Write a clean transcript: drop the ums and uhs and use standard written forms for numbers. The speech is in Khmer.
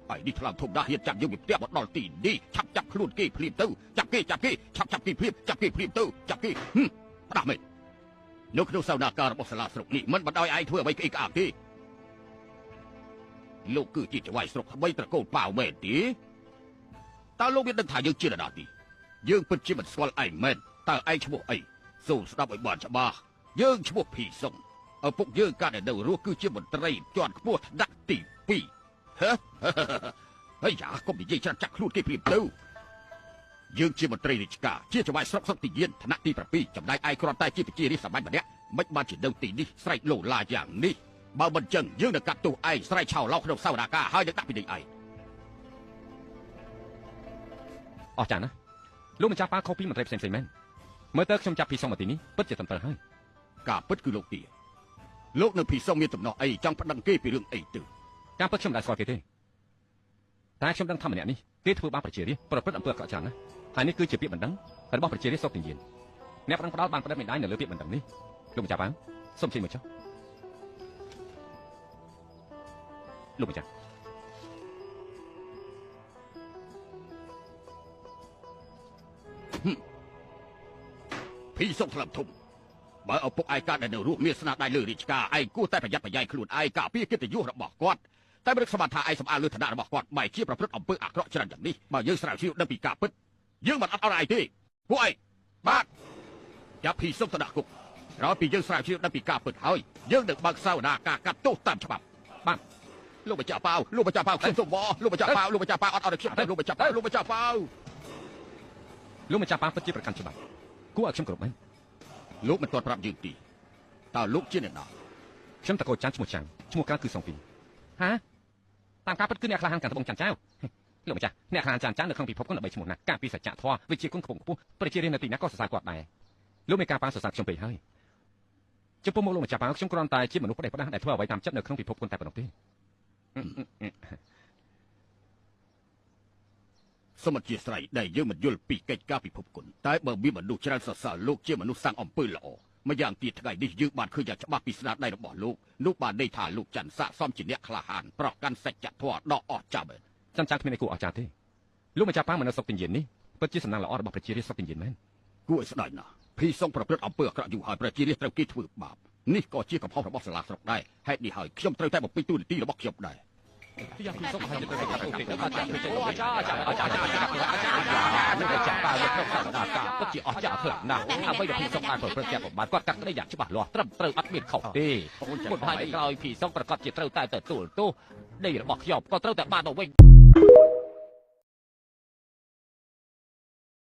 ai đi làm thùng đa hiện chạm dương bị đeo một đòn tỉ đi chắp chắp luôn kê phim tư chắp kê chắp kê phim tư chắp kê đam mê nước đâu saoนาการរបស់សាលាស្រុកនេះមិនបណ្ដោយឯងធ្វើអ្វីក្អីក្អាកទេលោកគឺជាចៅហ្វាយស្រុកថ្មីត្រកូលប៉ាវមែនទេតើលោកមានដឹងថាយើងជានរណាទេយើងពិតជាមិនស្គាល់ឯងមែនតើឯងឈ្មោះអីសូមស្ដាប់ឲ្យបានច្បាស់យើងឈ្មោះភីសុងឪពុកយើងកាលដែលនៅរស់គឺជាមន្ត្រីជាន់ខ្ពស់ថ្នាក់ទី2ហ៎ហើយយ៉ាកុំនិយាយច្រើនចាក់ខ្លួនគេព្រាមទៅយើងជាមន្ត្រីរាជការជាចៅហ្វាយស្រុកសុកទីយានថ្នាក់ទី7ចំណែកឯងគ្រាន់តែជាប្រជារាស្ត្រសាមញ្ញម្នាក់មិនបានជានៅទីនេះស្រែកលោឡាយ៉ាងនេះបើមិនចឹងយើងនឹងកាត់ទោសឯងស្រែកឆោឡោក្នុងសវនាការហើយនឹងដាក់ពិន័យឯងអស់ចាណាលោកម្ចាស់ប៉ាខុសពីមន្ត្រីផ្សេងៗមែនមើលទៅខ្ញុំចាប់ភីសុងមកទីនេះពិតជាត្រឹមត្រូវហើយការពិតគឺលោកលោកនៅភីសុងមានដំណោះអីចង់ប្តឹងគេពីរឿងអីទៅការពិតខ្ញុំមិនដែលស្គាល់គេទេតែខ្ញុំដឹងថាម្នាក់នេះគេធ្វើបាបប្រជារាស្ត្រប្រព្រឹត្តអំពើអាក្រក់ច្រើនណាស់ហើយនេះគឺជាពាក្យបណ្ដឹងរបស់ប្រជារាស្ត្រសុកទីយានអ្នកប្តឹងផ្ដាល់បានផ្តិតមេដាយនៅលើពាក្យបណ្ដឹងនេះលោកម្ចាស់ប៉ាសូមជិះមកចុះលោកម្ចាស់ភីសុកថ្លឹមធំបើឪពុកឯងកើតនៅរស់មានស្នាដៃលើរាជការឯងគួរតែប្រយ័ត្នប្រយែងខ្លួនឯងការពារកិត្តិយសរបស់គាត់តែមិននឹកស្មានថាឯងសម្អាតលើឋានៈរបស់គាត់បែរជាប្រព្រឹត្តអំពើអាក្រក់ច្រើនយ៉ាងនេះបើយើងស្រាវជ្រាវដឹងពីការពិតយើងមិនអត់អរឯងទេពួកឯងបាទចាប់ភីសុកទៅដាក់គុកក្រោយពីយើងស្រាវជ្រាវដឹងពីការពិតហើយយើងនឹងបើកសវនាការកាត់ទោសតាមច្បាប់បាទលោកម្ចាស់ប៉ាវខ្ញុំសូមបងលោកម្ចាស់ប៉ាវអត់អត់ខ្ញុំទៅលោកម្ចាស់ប៉ាវលោកម្ចាស់ប៉ាវពិតជាប្រកាន់ច្បាប់គួរឲ្យខ្ញុំគោរពមែនលោកមិនទាន់ប្រាប់យើងទីតើលោកជាអ្នកណាខ្ញុំតកោចាន់ឈ្មោះចាំងឈ្មោះក្រៅគឺសំពីហាតាមការពិតគឺអ្នកក្លាហានកាន់ត្បូងចាន់ចៅលោកម្ចាស់អ្នកក្លាហានចាន់ចៅនៅក្នុងពិភពគុណ3ឈ្មោះណាការពីសច្ចធម៌វិជាគុណខ្ពង់ខ្ពស់ប្រជារាស្ត្រនៅទីណាក៏សរសើរគាត់ដែរលោកមានការប៉ាសរសើរខ្ញុំពេកហើយចំពោះមកលោកម្ចាស់ប៉ាខ្ញុំគ្រាន់តែជាមនុស្សផ្ដេសផ្ដាស់ដែលធ្វើអ្វីតាមចិត្តនៅក្នុងពិភពគុណតែប៉ុណ្ណោះទេសូមអធិស្ឋានដែលយើងមិនយល់ពីកិច្ចការពិភពគុណតែបើមានមនុស្សច្រើនសរសើរលោកជាមនុស្សសាងអំពើល្អម្យ៉ាងទៀតថ្ងៃនេះយើងបានឃើញយ៉ាងច្បាស់ពីស្នាដៃរបស់លោកនោះបានន័យថាលោកច័ន្ទស័កសមជាអ្នកក្លាហានប្រកាន់សច្ចធម៌ដ៏អស្ចារ្យមែនច័ន្ទច័ន្ទគ្មានអីគួរអស្ចារ្យទេលោកម្ចាស់ប៉ាមិននៅសុកទីយាននេះពិតជាសំណាងល្អរបស់ប្រជារាស្ត្រសុកទីយានមែនគួរឲ្យស្ដាយណាស់ភីសុងប្រព្រឹត្តអំពើអាក្រក់យូរហើយប្រជារាស្ត្រត្រូវគេធ្វើបាបនេះក៏ជាកំហុសរបស់សាលាស្រុកដែរហេតុនេះហើយខ្ញុំត្រូវតែបំពេញតួនាទីរបស់ខ្ញុំដែរយ៉ាងពីសុខហើយទៅកាត់អូខេទៅកាត់ទៅអាចារ្យលោកចាប់ប៉ាលោកក្នុងសវនាការពិតជាអស្ចារ្យខ្លាំងណាស់អ្វីដែលពីសុខបានប្រព្រឹត្តជាបានគាត់កាត់ក្តីយ៉ាងច្បាស់លាស់ត្រឹមត្រូវអត់មានខុសទេមុនហើយក្រោយពីសុខប្រកាសជាត្រូវតែទទួលទោសដីរបស់ខ្ញុំក៏ត្រូវតែបានទៅវិញ